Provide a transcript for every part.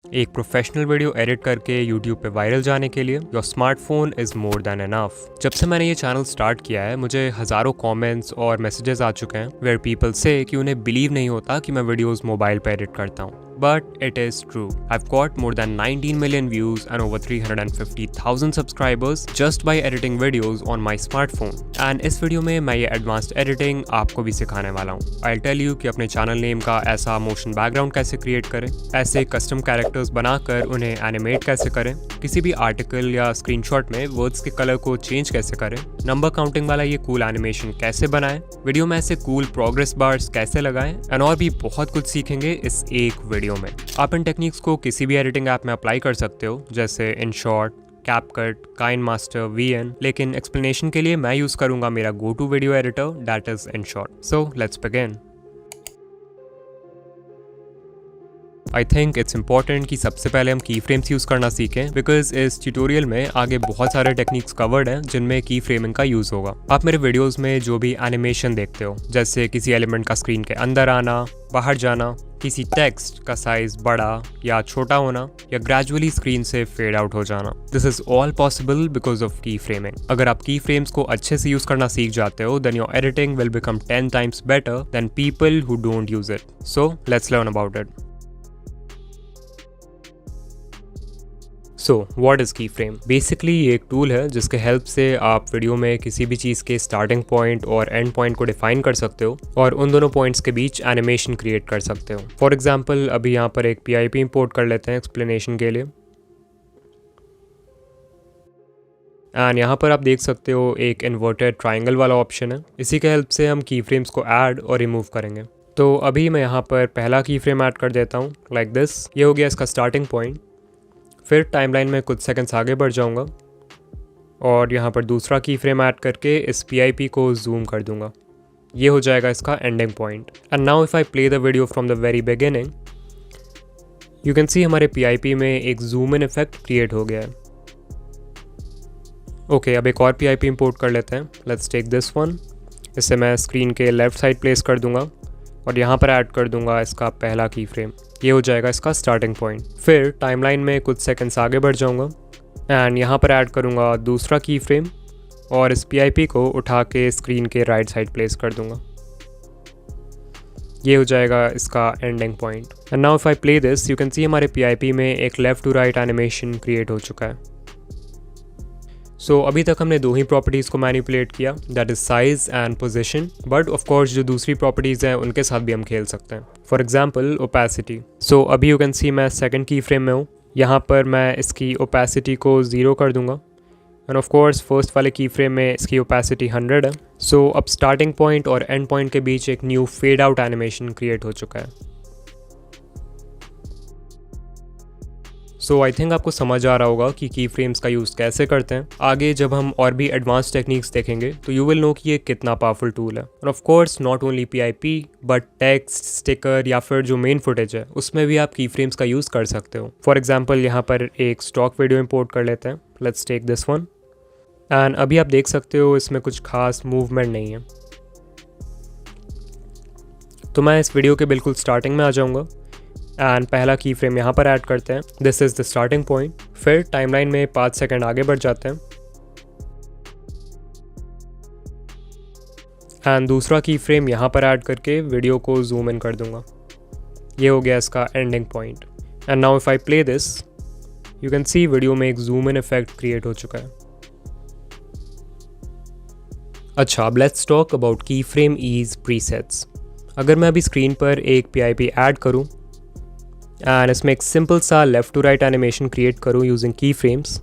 एक professional video edit करके YouTube पे वायरल जाने के लिए your smartphone is more than enough. जब से मैंने ये चैनल स्टार्ट किया है मुझे हज़ारों कमेंट्स और मैसेजेस आ चुके हैं वेयर पीपल से कि उन्हें बिलीव नहीं होता कि मैं वीडियोस मोबाइल पे एडिट करता हूँ। But it is true. I've got more than 19 million views and over 350,000 subscribers just by editing videos on my smartphone. And इस वीडियो में मैं ये advanced editing आपको भी सिखाने वाला हूँ। I'll tell you कि अपने channel name का ऐसा motion background कैसे create करें, ऐसे custom characters बनाकर उन्हें animate कैसे करें, किसी भी article या screenshot में words के color को change कैसे करें, number counting वाला ये cool animation कैसे बनाएं, वीडियो में ऐसे cool progress bars कैसे लगाएं, and और भी बहुत कुछ सीखेंगे इस एक वीडियो में। आप इन टेक्निक्स को किसी भी एडिटिंग ऐप में अप्लाई कर सकते हो जैसे InShot, CapCut, KineMaster, VN, लेकिन एक्सप्लेनेशन के लिए मैं यूज करूंगा मेरा go to video editor that is InShot। So let's begin. I think it's important कि सबसे पहले हम की फ्रेम्स यूज़ करना सीखें बिकॉज इस ट्यूटोरियल में आगे बहुत सारे टेक्निक्स कवर्ड हैं जिनमें की फ्रेमिंग का यूज़ होगा। आप मेरे वीडियोस में जो भी एनिमेशन देखते हो जैसे किसी एलिमेंट का स्क्रीन के अंदर आना, बाहर जाना, किसी टेक्स्ट का साइज बड़ा या छोटा होना या ग्रेजुअली स्क्रीन से फेड आउट हो जाना, this is all possible because of की फ्रेमिंग। अगर आप की फ्रेम्स को अच्छे से यूज़ करना सीख जाते हो then your editing will become 10 times better than people who don't use it. So let's learn about it. So what is key frame? Basically ये एक टूल है जिसके हेल्प से आप वीडियो में किसी भी चीज़ के स्टार्टिंग पॉइंट और एंड पॉइंट को डिफाइन कर सकते हो और उन दोनों पॉइंट्स के बीच एनिमेशन क्रिएट कर सकते हो। फॉर एग्जांपल अभी यहाँ पर एक PIP इंपोर्ट कर लेते हैं एक्सप्लेनेशन के लिए। एंड यहाँ पर आप देख सकते हो एक इन्वर्टेड ट्राइंगल वाला ऑप्शन है। इसी के हेल्प से हम की फ्रेम्स को ऐड और रिमूव करेंगे। तो अभी मैं यहाँ पर पहला की फ्रेम ऐड कर देता हूँ लाइक दिस। ये हो गया इसका स्टार्टिंग पॉइंट। फिर टाइमलाइन में कुछ सेकंड्स आगे बढ़ जाऊंगा और यहाँ पर दूसरा की फ्रेम ऐड करके इस PIP को जूम कर दूंगा। ये हो जाएगा इसका ending point. And now if I play the video from the very beginning you can see हमारे PIP में एक जूम इन इफेक्ट क्रिएट हो गया है। ओके, अब एक और PIP इंपोर्ट कर लेते हैं। Let's take this one. इसे मैं स्क्रीन के लेफ्ट साइड प्लेस कर दूंगा और यहाँ पर ऐड कर दूंगा इसका पहला की फ्रेम। ये हो जाएगा इसका स्टार्टिंग पॉइंट। फिर टाइमलाइन में कुछ सेकंड्स आगे बढ़ जाऊंगा एंड यहाँ पर ऐड करूँगा दूसरा की फ्रेम और इस PIP को उठा के स्क्रीन के राइट साइड प्लेस कर दूंगा। ये हो जाएगा इसका ending point. And now if I play this you can see हमारे PIP में एक left to right animation create हो चुका है। सो अभी तक हमने दो ही प्रॉपर्टीज़ को मैनिपुलेट किया that is size and position, but of course जो दूसरी प्रॉपर्टीज़ हैं उनके साथ भी हम खेल सकते हैं। For example opacity. सो अभी यू कैन सी मैं सेकंड की फ्रेम में हूँ। यहाँ पर मैं इसकी ओपेसिटी को 0 कर दूंगा एंड ऑफ कोर्स फर्स्ट वाले की फ्रेम में इसकी ओपेसिटी 100 है। सो अब स्टार्टिंग पॉइंट और एंड पॉइंट के बीच एक new fade out animation create हो चुका है। सो आई थिंक आपको समझ आ रहा होगा कि की फ्रेम्स का यूज़ कैसे करते हैं। आगे जब हम और भी एडवांस टेक्निक्स देखेंगे तो यू विल नो कि ये कितना पावरफुल टूल है। और of course not only PIP but text, sticker या फिर जो मेन फुटेज है उसमें भी आप की फ्रेम्स का यूज़ कर सकते हो। फॉर एग्जाम्पल यहाँ पर एक स्टॉक वीडियो इंपोर्ट कर लेते हैं। Let's take this one and अभी आप देख सकते हो इसमें कुछ खास मूवमेंट नहीं है। तो मैं इस वीडियो के बिल्कुल स्टार्टिंग में आ जाऊँगा एंड पहला की फ्रेम यहाँ पर ऐड करते हैं। This is the starting point. फिर टाइमलाइन में 5 सेकंड आगे बढ़ जाते हैं एंड दूसरा की फ्रेम यहाँ पर ऐड करके वीडियो को जूम इन कर दूंगा। ये हो गया इसका ending point. And now if I play this you can C video में एक जूम इन इफेक्ट क्रिएट हो चुका है। अच्छा, अब लेट्स टॉक अबाउट की फ्रेम ईज प्रीसेट्स। अगर मैं अभी स्क्रीन पर एक PIP ऐड करूँ एंड इसमें एक सिंपल सा left to right animation create करूँ यूजिंग की फ्रेम्स,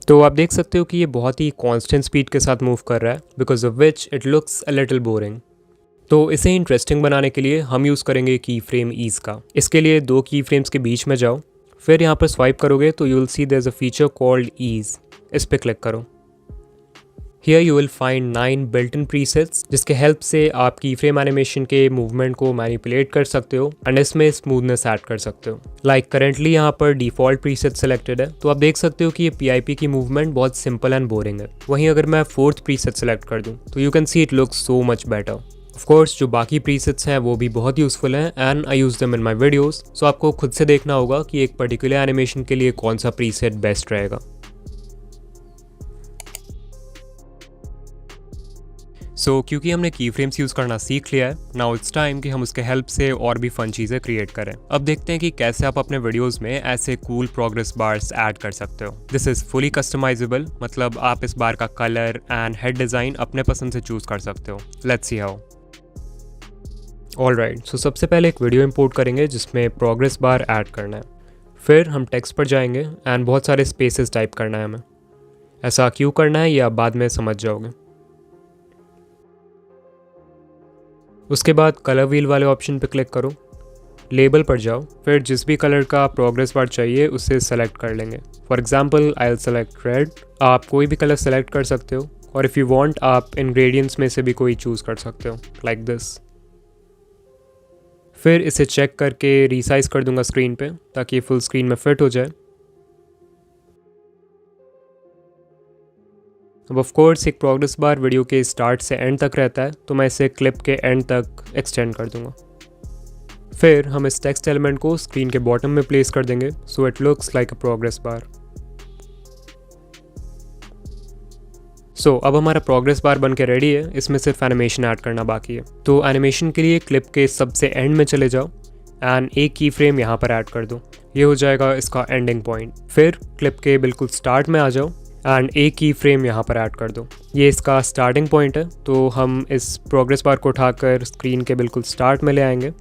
तो आप देख सकते हो कि ये बहुत ही कांस्टेंट स्पीड के साथ मूव कर रहा है because of which it looks a little boring. तो इसे इंटरेस्टिंग बनाने के लिए हम यूज़ करेंगे की फ्रेम ईज का। इसके लिए दो की फ्रेम्स के बीच में जाओ, फिर यहाँ पर स्वाइप करोगे तो you will see there is a feature called ease. इस पर क्लिक करो। Here you will find 9 built-in presets जिसके हेल्प से आप की फ्रेम एनिमेशन के मूवमेंट को मैनिपुलेट कर सकते हो एंड इसमें स्मूथनेस ऐड कर सकते हो। लाइक करेंटली यहाँ पर डिफ़ॉल्ट प्रीसेट सेलेक्टेड है तो आप देख सकते हो कि ये PIP की मूवमेंट बहुत सिंपल एंड बोरिंग है। वहीं अगर मैं 4th प्रीसेट सेलेक्ट कर दूँ तो you can see it looks so much better. Of course जो बाकी प्रीसेट्स हैं वो भी बहुत यूज़फुल हैं and I use them in my videos, so आपको खुद से देखना होगा कि एक पर्टिकुलर एनिमेशन के लिए कौन सा प्रीसेट बेस्ट रहेगा। क्योंकि हमने की फ्रेम्स यूज़ करना सीख लिया है, नाउ इट्स टाइम कि हम उसके हेल्प से और भी फन चीज़ें क्रिएट करें। अब देखते हैं कि कैसे आप अपने वीडियोस में ऐसे कूल प्रोग्रेस बार्स ऐड कर सकते हो। दिस इज़ फुली कस्टमाइजेबल, मतलब आप इस बार का कलर एंड हेड डिज़ाइन अपने पसंद से चूज़ कर सकते हो। Let's see how. ऑलराइट, सो सबसे पहले एक वीडियो इंपोर्ट करेंगे जिसमें प्रोग्रेस बार ऐड करना है। फिर हम टेक्स्ट पर जाएंगे एंड बहुत सारे स्पेसेस टाइप करना है हमें। ऐसा क्यों करना है ये आप बाद में समझ जाओगे। उसके बाद कलर व्हील वाले ऑप्शन पर क्लिक करो, लेबल पर जाओ, फिर जिस भी कलर का प्रोग्रेस बार चाहिए उसे सेलेक्ट कर लेंगे। For example I will select red. आप कोई भी कलर सेलेक्ट कर सकते हो और इफ़ यू वांट आप इंग्रेडिएंट्स में से भी कोई चूज़ कर सकते हो, लाइक दिस। फिर इसे चेक करके रीसाइज कर दूंगा स्क्रीन पे ताकि फुल स्क्रीन में फिट हो जाए। अब ऑफ कोर्स एक प्रोग्रेस बार वीडियो के स्टार्ट से एंड तक रहता है, तो मैं इसे क्लिप के एंड तक एक्सटेंड कर दूंगा। फिर हम इस टेक्स्ट एलिमेंट को स्क्रीन के बॉटम में प्लेस कर देंगे so it looks like a progress bar. अब हमारा प्रोग्रेस बार बन के रेडी है, इसमें सिर्फ एनिमेशन ऐड करना बाकी है। तो एनिमेशन के लिए क्लिप के सबसे एंड में चले जाओ एंड एक की फ्रेम यहाँ पर ऐड कर दो, ये हो जाएगा इसका एंडिंग पॉइंट। फिर क्लिप के बिल्कुल स्टार्ट में आ जाओ एंड एक की फ्रेम यहाँ पर ऐड कर दो, ये इसका स्टार्टिंग पॉइंट है। तो हम इस प्रोग्रेस बार को उठाकर स्क्रीन के बिल्कुल स्टार्ट में ले आएंगे,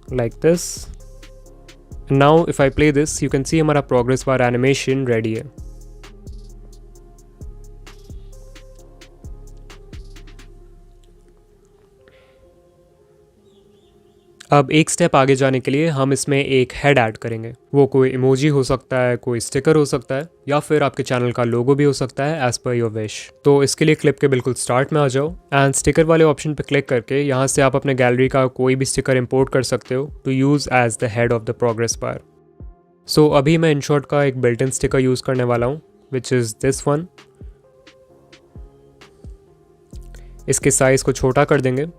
like this. Now if I play this you can सी हमारा प्रोग्रेस बार एनिमेशन रेडी है। अब एक स्टेप आगे जाने के लिए हम इसमें एक हेड ऐड करेंगे। वो कोई इमोजी हो सकता है, कोई स्टिकर हो सकता है, या फिर आपके चैनल का लोगो भी हो सकता है एज पर योर विश। तो इसके लिए क्लिप के बिल्कुल स्टार्ट में आ जाओ एंड स्टिकर वाले ऑप्शन पर क्लिक करके यहाँ से आप अपने गैलरी का कोई भी स्टिकर इंपोर्ट कर सकते हो to use as the head of the progress bar. अभी मैं InShot का एक बिल्ट इन स्टिकर यूज़ करने वाला हूँ विच इज़ दिस वन। इसके साइज़ को छोटा कर देंगे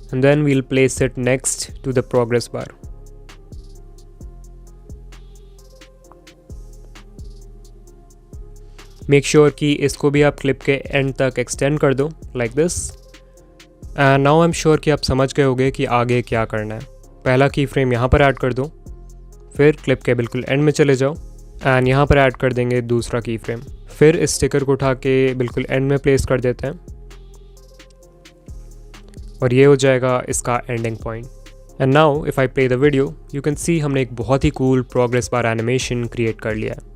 and then we'll place it next to the progress bar. Make sure कि इसको भी आप क्लिप के एंड तक एक्सटेंड कर दो like this. And now I'm sure कि आप समझ गए होंगे कि आगे क्या करना है। पहला की फ्रेम यहाँ पर ऐड कर दो, फिर क्लिप के बिल्कुल एंड में चले जाओ एंड यहाँ पर ऐड कर देंगे दूसरा की फ्रेम। फिर इस स्टिकर को उठा के बिल्कुल एंड में प्लेस कर देते हैं और ये हो जाएगा इसका ending point. And now if I play the video you can see हमने एक बहुत ही cool progress bar animation create कर लिया है।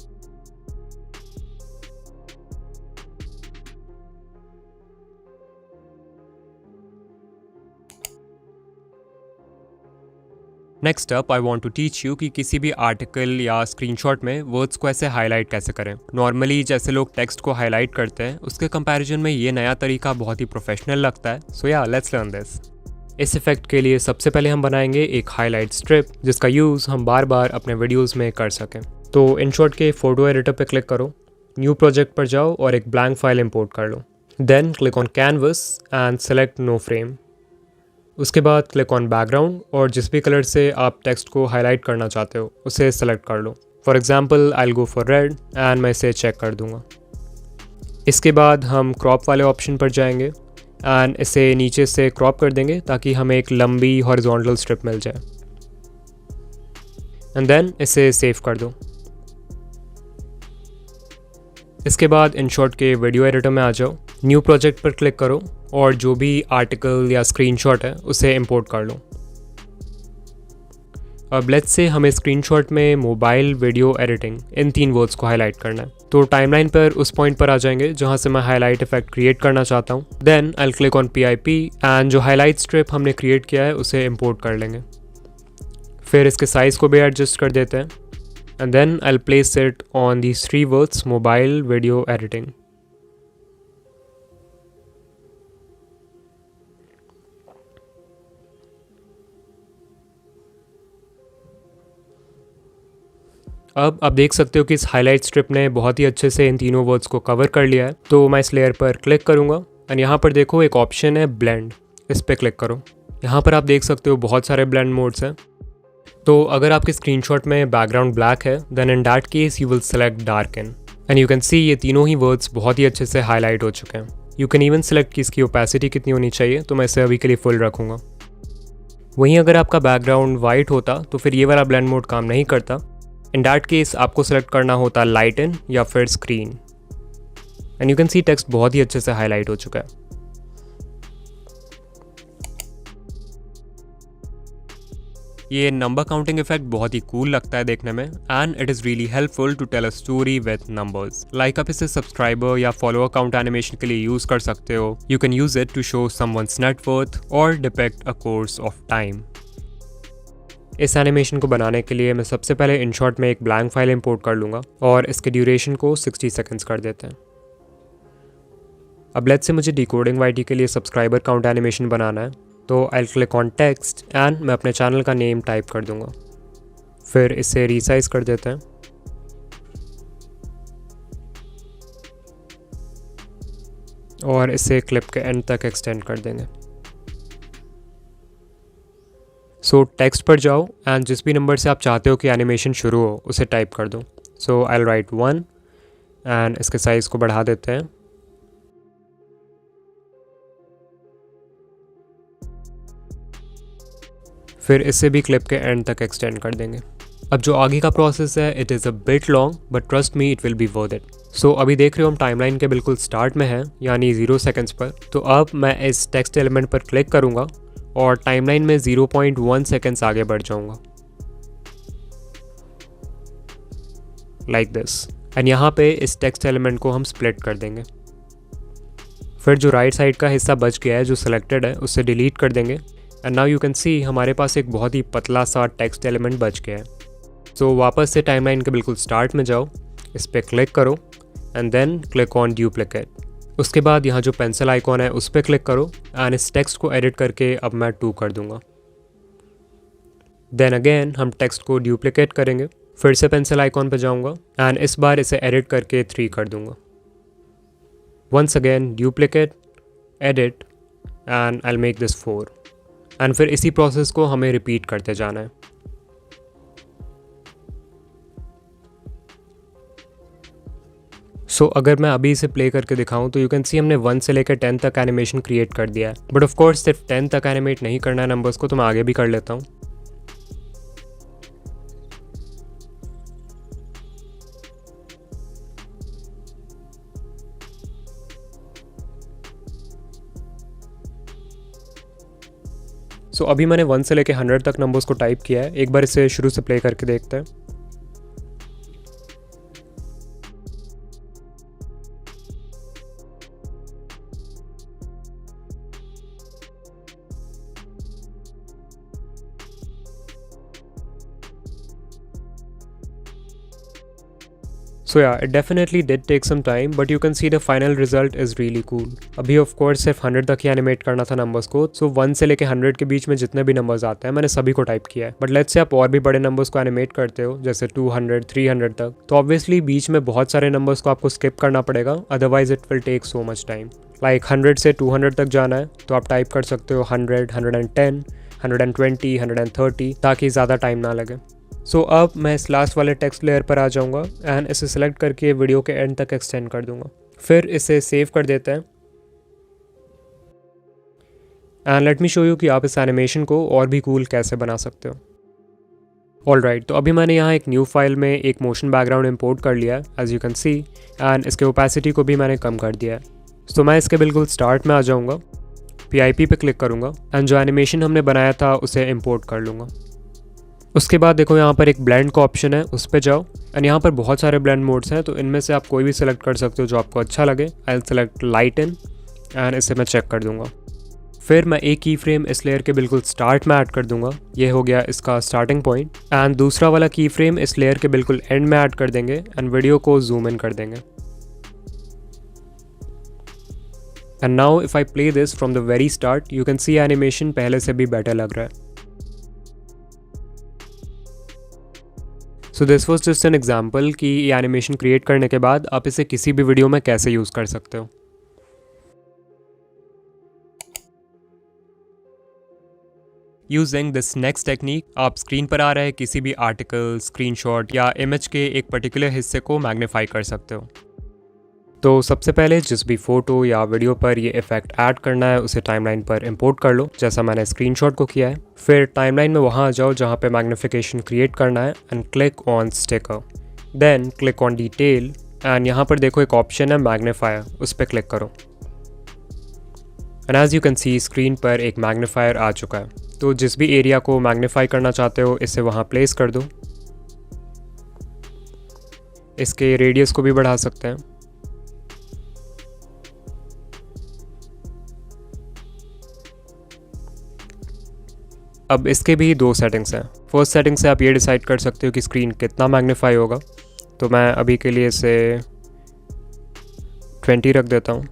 Next up I want to teach you कि किसी भी आर्टिकल या स्क्रीनशॉट में वर्ड्स को ऐसे हाईलाइट कैसे करें। नॉर्मली जैसे लोग टेक्स्ट को हाईलाइट करते हैं उसके कंपैरिजन में ये नया तरीका बहुत ही प्रोफेशनल लगता है। सो या लेट्स लर्न दिस। इस इफेक्ट के लिए सबसे पहले हम बनाएंगे एक हाईलाइट स्ट्रिप जिसका यूज़ हम बार बार अपने वीडियोज़ में कर सकें। तो InShot के फोटो एडिटर पर क्लिक करो, न्यू प्रोजेक्ट पर जाओ और एक ब्लैंक फाइल इम्पोर्ट कर लो। Then click on canvas and select no frame. उसके बाद क्लिक ऑन बैकग्राउंड और जिस भी कलर से आप टेक्स्ट को हाईलाइट करना चाहते हो उसे सेलेक्ट कर लो। For example I will go for red and मैं इसे चेक कर दूंगा। इसके बाद हम क्रॉप वाले ऑप्शन पर जाएंगे एंड इसे नीचे से क्रॉप कर देंगे ताकि हमें एक लंबी हॉरिजॉन्टल स्ट्रिप मिल जाए एंड देन इसे सेव कर दो। इसके बाद InShot के वीडियो एडिटर में आ जाओ, न्यू प्रोजेक्ट पर क्लिक करो और जो भी आर्टिकल या स्क्रीनशॉट है उसे इंपोर्ट कर लो। अब लेट्स से हमें स्क्रीनशॉट में mobile video editing in 3 words को हाईलाइट करना है। तो टाइमलाइन पर उस पॉइंट पर आ जाएंगे जहां से मैं हाईलाइट इफेक्ट क्रिएट करना चाहता हूं। Then I will click on PIP and जो हाईलाइट स्ट्रिप हमने क्रिएट किया है उसे इंपोर्ट कर लेंगे। फिर इसके साइज़ को भी एडजस्ट कर देते हैं and then I will place it on these 3 words mobile video editing. अब आप देख सकते हो कि इस हाईलाइट स्ट्रिप ने बहुत ही अच्छे से इन तीनों वर्ड्स को कवर कर लिया है। तो मैं इस लेयर पर क्लिक करूँगा एंड यहाँ पर देखो एक ऑप्शन है ब्लेंड, इस पर क्लिक करो। यहाँ पर आप देख सकते हो बहुत सारे ब्लेंड मोड्स हैं। तो अगर आपके स्क्रीनशॉट में बैकग्राउंड ब्लैक है then in that case you will select darken and you can see ये तीनों ही वर्ड्स बहुत ही अच्छे से हाईलाइट हो चुके हैं। यू कैन इवन सेलेक्ट कि इसकी ओपेसिटी कितनी होनी चाहिए, तो मैं इसे अभी के लिए फुल रखूँगा। वहीं अगर आपका बैकग्राउंड वाइट होता तो फिर ये वाला ब्लेंड मोड काम नहीं करता। इन दैट केस आपको सेलेक्ट करना होता लाइटन या फिर screen and you can C text बहुत ही अच्छे से हाईलाइट हो चुका है। ये नंबर काउंटिंग इफेक्ट बहुत ही कूल लगता है देखने में and it is really helpful to tell a story with numbers. Like आप इसे सब्सक्राइबर या फॉलोअर काउंट एनिमेशन के लिए यूज़ कर सकते हो। You can use it to show someone's net worth और depict a course of time. इस एनिमेशन को बनाने के लिए मैं सबसे पहले इनशॉट में एक ब्लैंक फाइल इंपोर्ट कर लूँगा और इसके ड्यूरेशन को 60 सेकेंड्स कर देते हैं। अब लेट्स से मुझे डिकोडिंग वाईटी के लिए सब्सक्राइबर काउंट एनिमेशन बनाना है, तो I click on text and मैं अपने चैनल का नेम टाइप कर दूंगा। फिर इसे रीसाइज कर देते हैं और इसे क्लिप के एंड तक एक्सटेंड कर देंगे। सो टेक्स्ट पर जाओ एंड जिस भी नंबर से आप चाहते हो कि एनिमेशन शुरू हो उसे टाइप कर दो। सो आई विल राइट 1 एंड इसके साइज़ को बढ़ा देते हैं। फिर इसे भी क्लिप के एंड तक एक्सटेंड कर देंगे। अब जो आगे का प्रोसेस है it is a bit long but trust me it will be worth it. So अभी देख रहे हो हम टाइमलाइन के बिल्कुल स्टार्ट में हैं, यानी 0 सेकेंड्स पर। तो अब मैं इस टेक्स्ट एलिमेंट पर क्लिक करूँगा और टाइमलाइन में 0.1 सेकेंड्स आगे बढ़ जाऊँगा लाइक दिस। एंड यहाँ पे इस टेक्स्ट एलिमेंट को हम स्प्लिट कर देंगे। फिर जो राइट साइड का हिस्सा बच गया है जो सिलेक्टेड है उसे डिलीट कर देंगे and now you can see हमारे पास एक बहुत ही पतला सा टेक्स्ट एलिमेंट बच गया है। सो वापस से टाइमलाइन के बिल्कुल स्टार्ट में जाओ, इस पर क्लिक करो and then click on duplicate. उसके बाद यहाँ जो पेंसिल आइकॉन है उस पर क्लिक करो एंड इस टेक्स्ट को एडिट करके अब मैं 2 कर दूंगा। देन अगेन हम टेक्स्ट को डुप्लिकेट करेंगे, फिर से पेंसिल आइकॉन पर जाऊँगा एंड इस बार इसे एडिट करके 3 कर दूंगा। Once again duplicate, edit and I will make this 4 and फिर इसी प्रोसेस को हमें रिपीट करते जाना है। सो अगर मैं अभी इसे प्ले करके दिखाऊं तो यू कैन सी हमने 1 से लेकर 10 तक एनिमेशन क्रिएट कर दिया है। बट ऑफ कोर्स सिर्फ 10 तक एनिमेट नहीं करना है नंबर्स को, तो मैं आगे भी कर लेता हूँ। सो अभी मैंने 1 से लेकर 100 तक नंबर्स को टाइप किया है। एक बार इसे शुरू से प्ले करके देखते हैं। So yeah, it definitely did take some time, but you can see the final result is really cool. अभी of course सिर्फ 100 तक ही एनिमेट करना था नंबर्स को, so 1 से लेके 100 के बीच में जितने भी नंबर्स आते हैं मैंने सभी को टाइप किया है। बट लेट्स से आप और भी बड़े नंबर्स को एनिमेट करते हो जैसे 200, 300 तक, तो ऑब्वियसली बीच में बहुत सारे नंबर्स को आपको स्किप करना पड़ेगा, otherwise it will take so much time. Like 100 से 200 तक जाना है तो आप टाइप कर सकते हो 100, 110, 120, 130 ताकि ज़्यादा टाइम ना लगे। सो अब मैं इस लास्ट वाले टेक्स्ट लेयर पर आ जाऊंगा एंड इसे सेलेक्ट करके वीडियो के एंड तक एक्सटेंड कर दूंगा। फिर इसे सेव कर देते हैं and let me show you कि आप इस एनिमेशन को और भी कूल कैसे बना सकते हो। ऑलराइट, तो अभी मैंने यहाँ एक न्यू फाइल में एक मोशन बैकग्राउंड इंपोर्ट कर लिया है as you can see, and इसके ओपेसिटी को भी मैंने कम कर दिया है। तो मैं इसके बिल्कुल स्टार्ट में आ जाऊँगा, PIP पे क्लिक करूँगा एंड जो एनिमेशन हमने बनाया था उसे इम्पोर्ट कर लूँगा। उसके बाद देखो यहाँ पर एक ब्लेंड का ऑप्शन है, उस पर जाओ एंड यहाँ पर बहुत सारे ब्लेंड मोड्स हैं, तो इनमें से आप कोई भी सिलेक्ट कर सकते हो जो आपको अच्छा लगे। I will select lighten and इसे मैं चेक कर दूँगा। फिर मैं एक की फ्रेम इस लेयर के बिल्कुल स्टार्ट में ऐड कर दूंगा, ये हो गया इसका स्टार्टिंग पॉइंट, एंड दूसरा वाला की फ्रेम इस लेयर के बिल्कुल एंड में ऐड कर देंगे एंड वीडियो को जूम इन कर देंगे। And now if I play this from the very start you can C animation पहले से भी बेटर लग रहा है। So this was just an example कि ये एनिमेशन क्रिएट करने के बाद आप इसे किसी भी वीडियो में कैसे यूज़ कर सकते हो। यूजिंग दिस नेक्स्ट टेक्निक आप स्क्रीन पर आ रहे किसी भी आर्टिकल, स्क्रीनशॉट या इमेज के एक पर्टिकुलर हिस्से को मैग्नीफाई कर सकते हो। तो सबसे पहले जिस भी फ़ोटो या वीडियो पर ये इफ़ेक्ट ऐड करना है उसे टाइमलाइन पर इंपोर्ट कर लो, जैसा मैंने स्क्रीनशॉट को किया है। फिर टाइमलाइन में वहाँ आ जाओ जहाँ पे मैग्नीफिकेशन क्रिएट करना है and click on sticker. Then click on detail and यहाँ पर देखो एक ऑप्शन है मैग्नीफायर, उस पर क्लिक करो। And as you can see screen पर एक मैग्नीफायर आ चुका है। तो जिस भी एरिया को मैग्नीफाई करना चाहते हो इसे वहाँ प्लेस कर दो। इसके रेडियस को भी बढ़ा सकते हैं। अब इसके भी दो सेटिंग्स हैं। फर्स्ट सेटिंग से आप ये डिसाइड कर सकते हो कि स्क्रीन कितना मैग्नीफाई होगा। तो मैं अभी के लिए इसे 20 रख देता हूँ।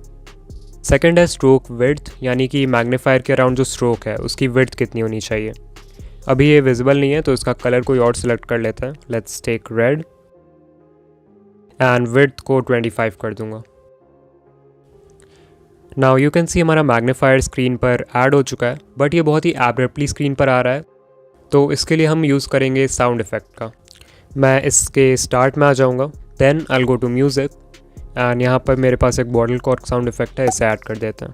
सेकंड है स्ट्रोक विड्थ, यानी कि मैग्नीफायर के अराउंड जो स्ट्रोक है उसकी विड्थ कितनी होनी चाहिए। अभी ये विजिबल नहीं है तो इसका कलर कोई और सिलेक्ट कर लेता है। Let's take red and width को 25 कर दूंगा। नाउ यू कैन सी हमारा मैग्नीफायर स्क्रीन पर ऐड हो चुका है, बट ये बहुत ही एब्रप्टली स्क्रीन पर आ रहा है। तो इसके लिए हम यूज़ करेंगे साउंड इफ़ेक्ट का। मैं इसके स्टार्ट में आ जाऊँगा, then I will go to music and यहाँ पर मेरे पास एक बॉटल कॉर्क साउंड इफ़ेक्ट है, इसे ऐड कर देते हैं।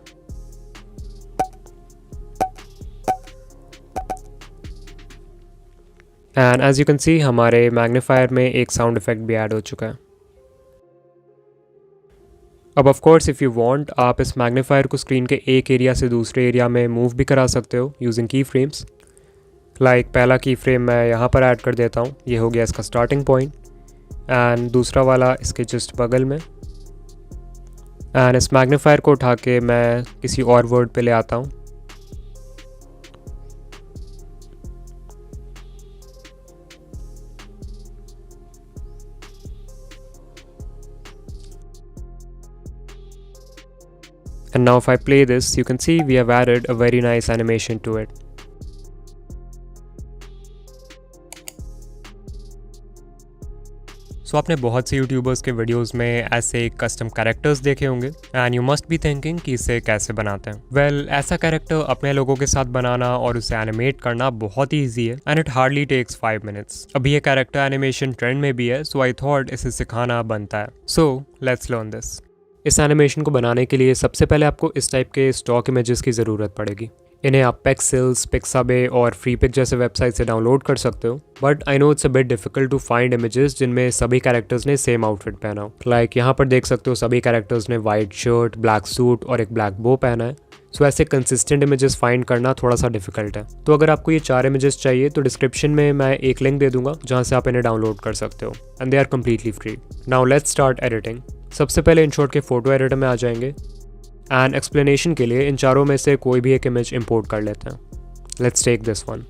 And as you can see हमारे मैग्नीफायर में एक साउंड इफ़ेक्ट भी ऐड हो चुका है। अब of course if you want आप इस मैग्नीफायर को स्क्रीन के एक एरिया से दूसरे एरिया में मूव भी करा सकते हो यूजिंग की फ्रेम्स। लाइक पहला की फ्रेम मैं यहाँ पर ऐड कर देता हूँ, ये हो गया इसका स्टार्टिंग पॉइंट, एंड दूसरा वाला इसके जस्ट बगल में। एंड इस मैग्नीफायर को उठा के मैं किसी और वर्ड पे ले आता हूँ। And now if I play this, you can see we have added a very nice animation to it. So आपने बहुत से यूट्यूबर्स के वीडियोस में ऐसे कस्टम कैरेक्टर्स देखे होंगे and you must be thinking कि इसे कैसे बनाते हैं। वेल ऐसा कैरेक्टर अपने लोगों के साथ बनाना और उसे एनिमेट करना बहुत ही ईजी है and it hardly takes 5 minutes. अभी ये कैरेक्टर एनिमेशन ट्रेंड में भी है, सो आई थॉट इसे सिखाना बनता है। सो लेट्स लर्न दिस। इस एनिमेशन को बनाने के लिए सबसे पहले आपको इस टाइप के स्टॉक इमेजेस की ज़रूरत पड़ेगी। इन्हें आप पेक्सेल्स, पिक्साबे और फ्रीपिक जैसे वेबसाइट से डाउनलोड कर सकते हो, but I know it's a bit difficult to find images जिनमें सभी कैरेक्टर्स ने सेम आउटफिट पहना हो। लाइक यहाँ पर देख सकते हो सभी कैरेक्टर्स ने वाइट शर्ट, ब्लैक सूट और एक ब्लैक बो पहना है। सो ऐसे कंसिस्टेंट इमेजेस फाइंड करना थोड़ा सा डिफिकल्ट है। तो अगर आपको ये 4 इमेजेस चाहिए तो डिस्क्रिप्शन में मैं एक लिंक दे दूंगा जहाँ से आप इन्हें डाउनलोड कर सकते हो and they are completely free. Now let's start editing. सबसे पहले इनशॉट के फोटो एडिटर में आ जाएंगे एंड एक्सप्लेनेशन के लिए इन चारों में से कोई भी एक इमेज इंपोर्ट कर लेते हैं। Let's take this one.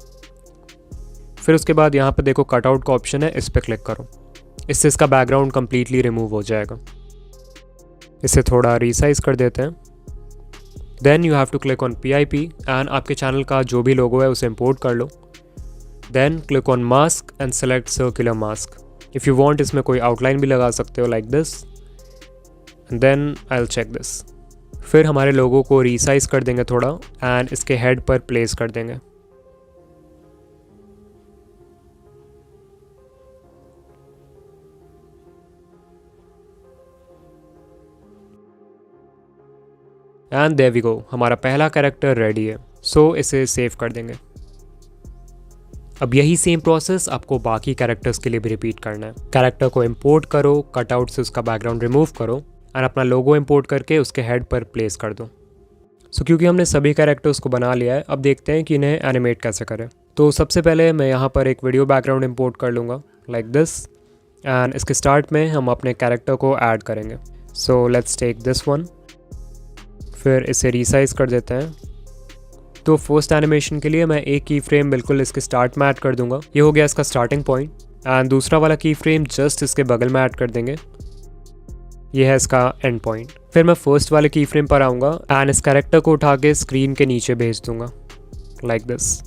फिर उसके बाद यहाँ पे देखो कटआउट का ऑप्शन है, इस पर क्लिक करो। इससे इसका बैकग्राउंड कम्प्लीटली रिमूव हो जाएगा। इसे थोड़ा रीसाइज कर देते हैं। Then you have to click on PIP and आपके चैनल का जो भी लोगो है उसे इंपोर्ट कर लो। Then click on mask and select circular mask. If you want इसमें कोई आउटलाइन भी लगा सकते हो like this and then I will check this. फिर हमारे लोगों को रीसाइज कर देंगे थोड़ा एंड इसके हेड पर प्लेस कर देंगे। एंड देयर वी गो, हमारा पहला कैरेक्टर रेडी है। सो इसे सेव कर देंगे। अब यही सेम प्रोसेस आपको बाकी कैरेक्टर्स के लिए भी रिपीट करना है। कैरेक्टर को इंपोर्ट करो, कटआउट से उसका बैकग्राउंड रिमूव करो एंड अपना लोगो इंपोर्ट करके उसके हेड पर प्लेस कर दो। सो क्योंकि हमने सभी कैरेक्टर्स को बना लिया है, अब देखते हैं कि इन्हें एनिमेट कैसे करें। तो सबसे पहले मैं यहाँ पर एक वीडियो बैकग्राउंड इंपोर्ट कर लूँगा लाइक दिस एंड इसके स्टार्ट में हम अपने कैरेक्टर को ऐड करेंगे। So let's take this one. फिर इसे रीसाइज कर देते हैं। तो फर्स्ट एनिमेशन के लिए मैं एक की फ्रेम बिल्कुल इसके स्टार्ट में ऐड कर दूंगा, ये हो गया इसका स्टार्टिंग पॉइंट। एंड दूसरा वाला की फ्रेम जस्ट इसके बगल में ऐड कर देंगे, ये है इसका एंड पॉइंट। फिर मैं फर्स्ट वाले की फ्रेम पर आऊँगा एंड इस कैरेक्टर को उठा के स्क्रीन के नीचे भेज दूंगा like this.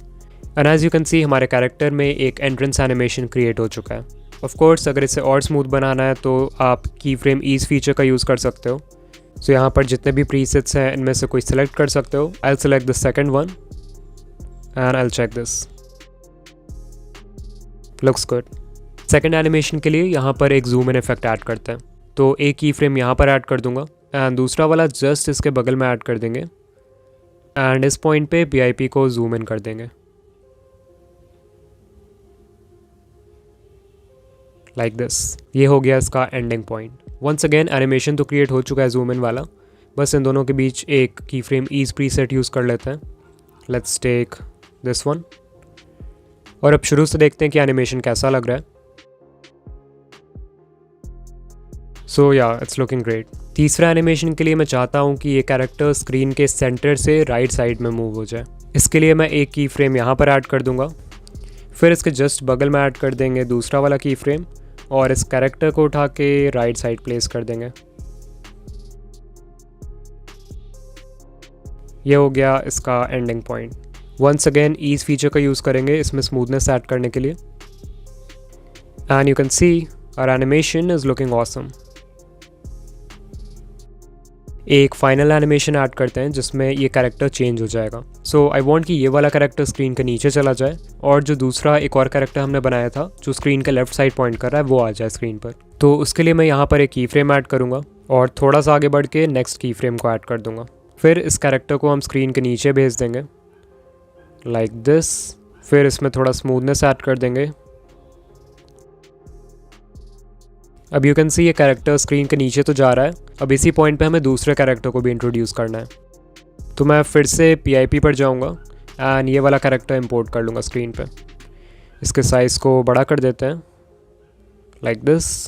And as you can see हमारे कैरेक्टर में एक एंट्रेंस एनिमेशन क्रिएट हो चुका है। ऑफ कोर्स अगर इसे और स्मूथ बनाना है तो आप की फ्रेम ईज फीचर का यूज़ कर सकते हो। सो यहाँ पर जितने भी प्रीसेट्स हैं इनमें से कोई सिलेक्ट कर सकते हो। I will select the second one and I'll check this. Looks good. Second animation के लिए यहाँ पर एक जूम इन इफेक्ट ऐड करते हैं, तो एक की फ्रेम यहाँ पर ऐड कर दूंगा एंड दूसरा वाला जस्ट इसके बगल में ऐड कर देंगे एंड इस पॉइंट पे PIP को जूम इन कर देंगे लाइक दिस। ये हो गया इसका ending point. Once again animation तो क्रिएट हो चुका है जूम इन वाला, बस इन दोनों के बीच एक की फ्रेम ईज प्रीसेट यूज़ कर लेते हैं। लेट्स टेक दिस वन और अब शुरू से देखते हैं कि एनिमेशन कैसा लग रहा है। सो या इट्स लुकिंग ग्रेट। तीसरा एनिमेशन के लिए मैं चाहता हूँ कि ये कैरेक्टर स्क्रीन के सेंटर से राइट साइड में मूव हो जाए। इसके लिए मैं एक की फ्रेम यहाँ पर ऐड कर दूंगा, फिर इसके जस्ट बगल में ऐड कर देंगे दूसरा वाला की फ्रेम और इस कैरेक्टर को उठा के राइट साइड प्लेस कर देंगे। ये हो गया इसका ending point. Once again ease feature का यूज़ करेंगे इसमें स्मूथनेस ऐड करने के लिए and you can see our animation is looking awesome. एक फाइनल एनिमेशन ऐड करते हैं जिसमें ये कैरेक्टर चेंज हो जाएगा। सो आई वांट कि ये वाला कैरेक्टर स्क्रीन के नीचे चला जाए और जो दूसरा एक और कैरेक्टर हमने बनाया था जो स्क्रीन के लेफ्ट साइड पॉइंट कर रहा है वो आ जाए स्क्रीन पर। तो उसके लिए मैं यहाँ पर एक की फ्रेम ऐड करूँगा और थोड़ा सा आगे बढ़ के नेक्स्ट की फ्रेम को ऐड कर दूँगा। फिर इस कैरेक्टर को हम स्क्रीन के नीचे भेज देंगे लाइक दिस। फिर इसमें थोड़ा स्मूथनेस ऐड कर देंगे। अब यू कैन सी ये कैरेक्टर स्क्रीन के नीचे तो जा रहा है, अब इसी पॉइंट पे हमें दूसरे कैरेक्टर को भी इंट्रोड्यूस करना है। तो मैं फिर से PIP पर जाऊंगा एंड ये वाला कैरेक्टर इंपोर्ट कर लूँगा स्क्रीन पे। इसके साइज़ को बड़ा कर देते हैं लाइक दिस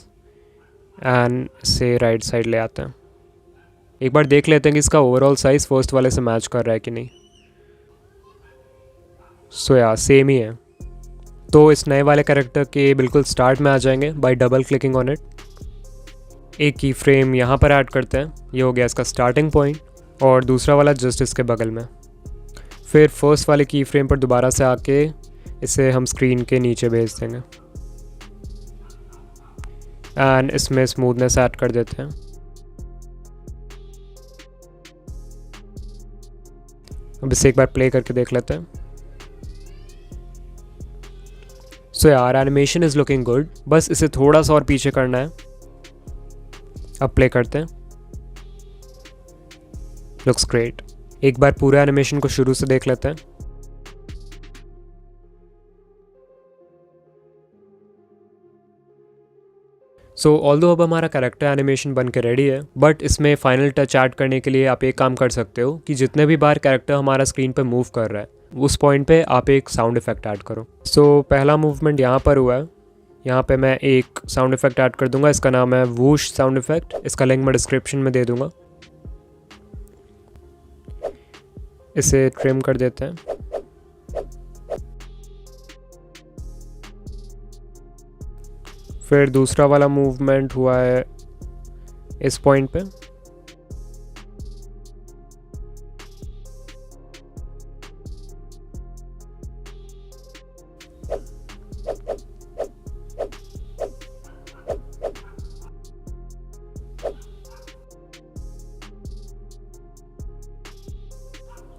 एंड इसे राइट साइड ले आते हैं। एक बार देख लेते हैं कि इसका ओवरऑल साइज़ फर्स्ट वाले से मैच कर रहा है कि नहीं। सो या सेम ही है। तो इस नए वाले कैरेक्टर के बिल्कुल स्टार्ट में आ जाएंगे bye double clicking on it. एक की फ्रेम यहाँ पर ऐड करते हैं, ये हो गया इसका स्टार्टिंग पॉइंट और दूसरा वाला जस्ट इसके बगल में। फिर फर्स्ट वाले की फ्रेम पर दोबारा से आके इसे हम स्क्रीन के नीचे भेज देंगे एंड इसमें स्मूथनेस ऐड कर देते हैं। अब इसे एक बार प्ले करके देख लेते हैं। सो यार एनिमेशन इज़ लुकिंग गुड, बस इसे थोड़ा सा और पीछे करना है। अब प्ले करते हैं। Looks great. एक बार पूरा एनिमेशन को शुरू से देख लेते हैं। सो ऑल्दो अब हमारा कैरेक्टर एनिमेशन बन के रेडी है, बट इसमें फाइनल टच ऐड करने के लिए आप एक काम कर सकते हो कि जितने भी बार कैरेक्टर हमारा स्क्रीन पर मूव कर रहा है उस पॉइंट पे आप एक साउंड इफेक्ट ऐड करो। सो पहला मूवमेंट यहाँ पर हुआ है, यहाँ पे मैं एक साउंड इफेक्ट ऐड कर दूंगा, इसका नाम है वूश साउंड इफेक्ट। इसका लिंक मैं डिस्क्रिप्शन में दे दूंगा। इसे ट्रिम कर देते हैं। फिर दूसरा वाला मूवमेंट हुआ है इस पॉइंट पे।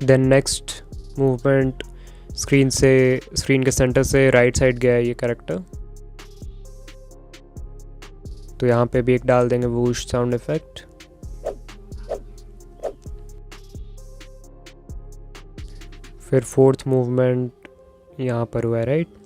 देन नेक्स्ट मूवमेंट स्क्रीन के सेंटर से राइट साइड गया है ये कैरेक्टर, तो यहाँ पे भी एक डाल देंगे वूश साउंड इफेक्ट। फिर फोर्थ मूवमेंट यहाँ पर हुआ है right.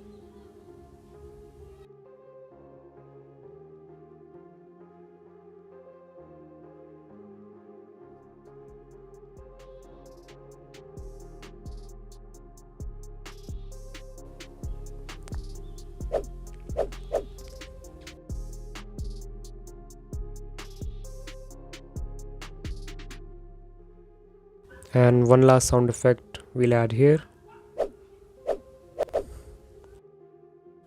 And one last sound effect we'll add here.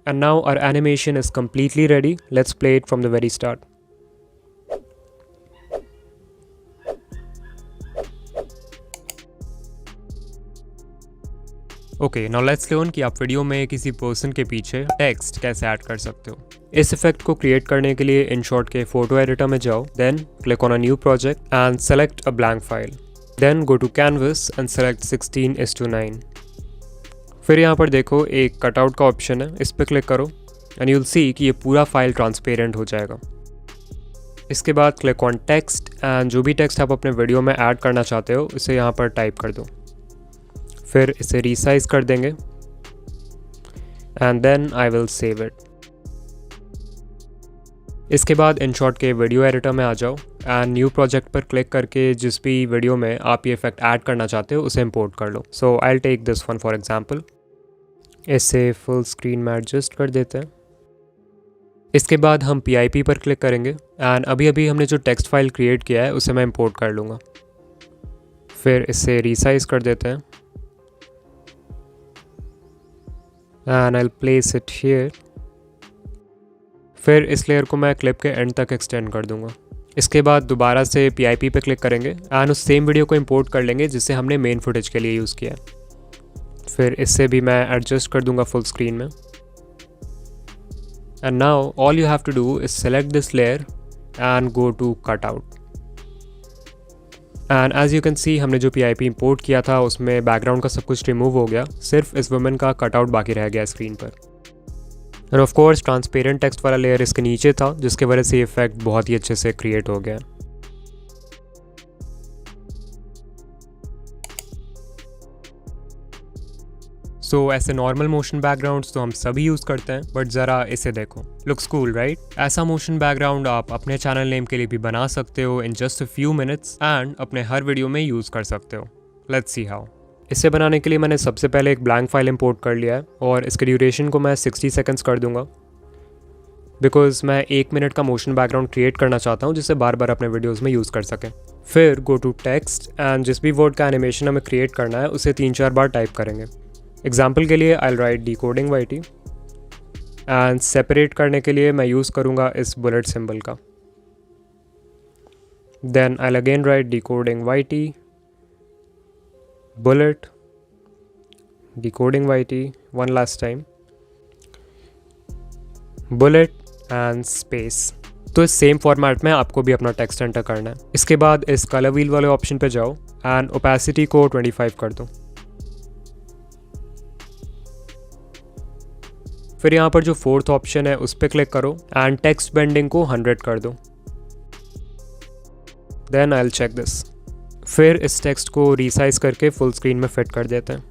And now our animation is completely ready. Let's play it from the very start. Okay, now let's learn कि आप video में किसी person के पीछे टेक्स्ट कैसे ऐड कर सकते हो। इस इफेक्ट को क्रिएट करने के लिए InShot के फोटो एडिटर में जाओ, then click on a new project and select a blank file. Then go to Canvas and select 16:9. फिर यहाँ पर देखो एक कटआउट का ऑप्शन है, इस पर क्लिक करो एंड यूल सी कि ये पूरा फाइल ट्रांसपेरेंट हो जाएगा। इसके बाद क्लिक ऑन टेक्स्ट एंड जो भी टेक्स्ट आप अपने वीडियो में ऐड करना चाहते हो इसे यहाँ पर टाइप कर दो। फिर इसे रीसाइज कर देंगे and then I will save it. इसके बाद InShot के वीडियो एडिटर में आ जाओ एंड न्यू प्रोजेक्ट पर क्लिक करके जिस भी वीडियो में आप ये इफेक्ट ऐड करना चाहते हो उसे इंपोर्ट कर लो। So I will take this one for example. इसे फुल स्क्रीन में एडजस्ट कर देते हैं। इसके बाद हम PIP पर क्लिक करेंगे एंड अभी हमने जो टेक्स्ट फाइल क्रिएट किया है उसे मैं इंपोर्ट कर लूँगा। फिर इसे रीसाइज कर देते हैं and I will place it here. फिर इस लेयर को मैं क्लिप के एंड तक एक्सटेंड कर दूंगा। इसके बाद दोबारा से PIP पे क्लिक करेंगे एंड उस सेम वीडियो को इंपोर्ट कर लेंगे जिसे हमने मेन फुटेज के लिए यूज़ किया। फिर इससे भी मैं एडजस्ट कर दूंगा फुल स्क्रीन में। And now all you have to do is select this layer and go to cut out. And as you can see हमने जो PIP इंपोर्ट किया था उसमें बैकग्राउंड का सब कुछ रिमूव हो गया, सिर्फ इस वुमेन का कटआउट बाकी रह गया स्क्रीन पर। और ऑफ कोर्स ट्रांसपेरेंट टेक्स्ट वाला लेयर इसके नीचे था जिसके वजह से ये इफेक्ट बहुत ही अच्छे से क्रिएट हो गया। सो ऐसे नॉर्मल मोशन बैकग्राउंड्स तो हम सभी यूज़ करते हैं, बट ज़रा इसे देखो, लुक्स कूल राइट। ऐसा मोशन बैकग्राउंड आप अपने चैनल नेम के लिए भी बना सकते हो in just a few minutes and अपने हर वीडियो में यूज़ कर सकते हो। Let's see how. इसे बनाने के लिए मैंने सबसे पहले एक ब्लैंक फाइल इंपोर्ट कर लिया है और इसके ड्यूरेशन को मैं 60 सेकंड्स कर दूंगा, बिकॉज मैं 1 मिनट का मोशन बैकग्राउंड क्रिएट करना चाहता हूँ जिसे बार बार अपने वीडियोज़ में यूज़ कर सकें। फिर गो टू टेक्स्ट एंड जिस भी वर्ड का एनिमेशन हमें क्रिएट करना है उसे 3-4 बार टाइप करेंगे। एग्जाम्पल के लिए I will write decoding YT and separate करने के लिए मैं यूज़ करूँगा इस बुलेट सिंबल का। Then I will again write decoding YT bullet decoding YT one last time bullet and space। तो इस सेम फॉर्मेट में आपको भी अपना टेक्स्ट एंटर करना है। इसके बाद इस कलर व्हील वाले ऑप्शन पे जाओ एंड ओपेसिटी को 25 कर दो। फिर यहाँ पर जो फोर्थ ऑप्शन है उस पर क्लिक करो एंड टेक्स्ट बेंडिंग को 100 कर दो। Then I will check this. फिर इस टेक्स्ट को रीसाइज करके फुल स्क्रीन में फिट कर देते हैं।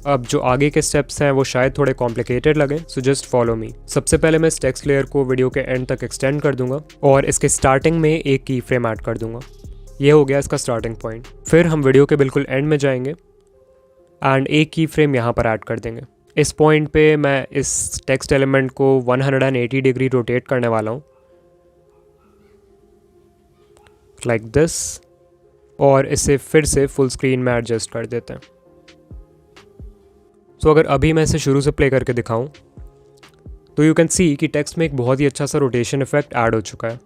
अब जो आगे के स्टेप्स हैं वो शायद थोड़े कॉम्प्लिकेटेड लगे, सो जस्ट फॉलो मी। सबसे पहले मैं इस टेक्स्ट लेयर को वीडियो के एंड तक एक्सटेंड कर दूंगा और इसके स्टार्टिंग में एक की फ्रेम ऐड कर दूंगा। ये हो गया इसका स्टार्टिंग पॉइंट। फिर हम वीडियो के बिल्कुल एंड में जाएंगे एंड एक की फ्रेम यहाँ पर ऐड कर देंगे। इस पॉइंट पे मैं इस टेक्स्ट एलिमेंट को 180 डिग्री रोटेट करने वाला हूँ, लाइक दिस, और इसे फिर से फुल स्क्रीन में एडजस्ट कर देते हैं। सो अगर अभी मैं इसे शुरू से प्ले करके दिखाऊं तो यू कैन सी कि टेक्स्ट में एक बहुत ही अच्छा सा रोटेशन इफेक्ट ऐड हो चुका है।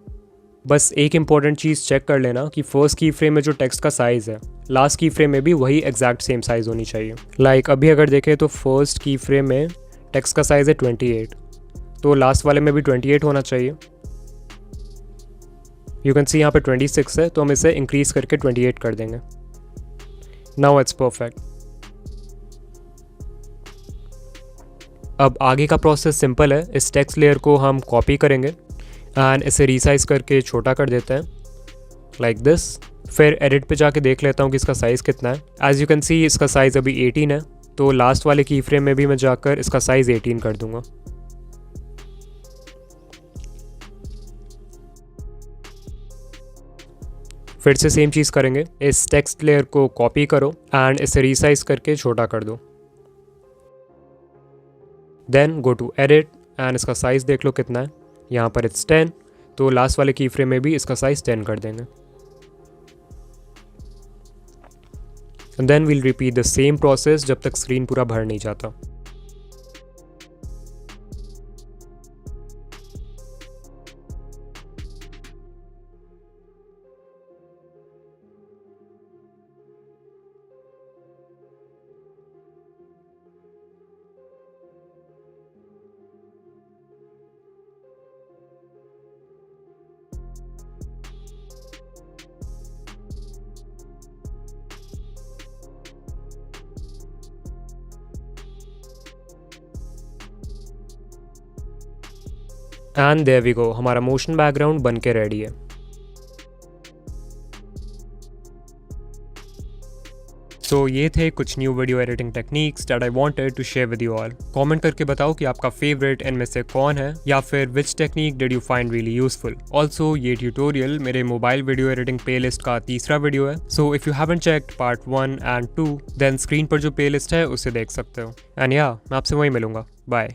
बस एक इंपॉर्टेंट चीज़ चेक कर लेना कि फर्स्ट की फ्रेम में जो टेक्स्ट का साइज़ है लास्ट की फ्रेम में भी वही एग्जैक्ट सेम साइज़ होनी चाहिए। लाइक अभी अगर देखें तो फर्स्ट की फ्रेम में टेक्स्ट का साइज़ है 28, तो लास्ट वाले में भी 28 होना चाहिए। यू कैन सी यहाँ पे 26 है तो हम इसे इंक्रीज करके 28 कर देंगे। Now it's perfect. अब आगे का प्रोसेस सिंपल है। इस टेक्स्ट लेयर को हम कॉपी करेंगे एंड इसे रीसाइज करके छोटा कर देते हैं, लाइक दिस। फिर एडिट पे जाके देख लेता हूँ कि इसका साइज़ कितना है। एज यू कैन सी इसका साइज़ अभी 18 है, तो लास्ट वाले की फ्रेम में भी मैं जाकर इसका साइज़ 18 कर दूंगा। फिर से सेम चीज़ करेंगे। इस टेक्स्ट लेयर को कॉपी करो एंड इसे रीसाइज करके छोटा कर दो। Then go to edit and इसका साइज़ देख लो कितना है। यहाँ पर इट्स 10, तो लास्ट वाले की फ्रेम में भी इसका साइज़ 10 कर देंगे। And then will repeat the same process जब तक स्क्रीन पूरा भर नहीं जाता। एंड देयर वी गो, हमारा मोशन बैकग्राउंड बन के रेडी है। सो ये थे कुछ new video editing techniques that I wanted to share with you all. Comment करके बताओ कि आपका फेवरेट इनमें से कौन है, या फिर which technique did you find really useful. Also ये ट्यूटोरियल मेरे मोबाइल वीडियो एडिटिंग प्लेलिस्ट का तीसरा वीडियो है, so if you haven't checked part 1 and 2 then screen पर जो प्लेलिस्ट है उसे देख सकते हो। एंड या मैं आपसे वहीं मिलूंगा। बाय।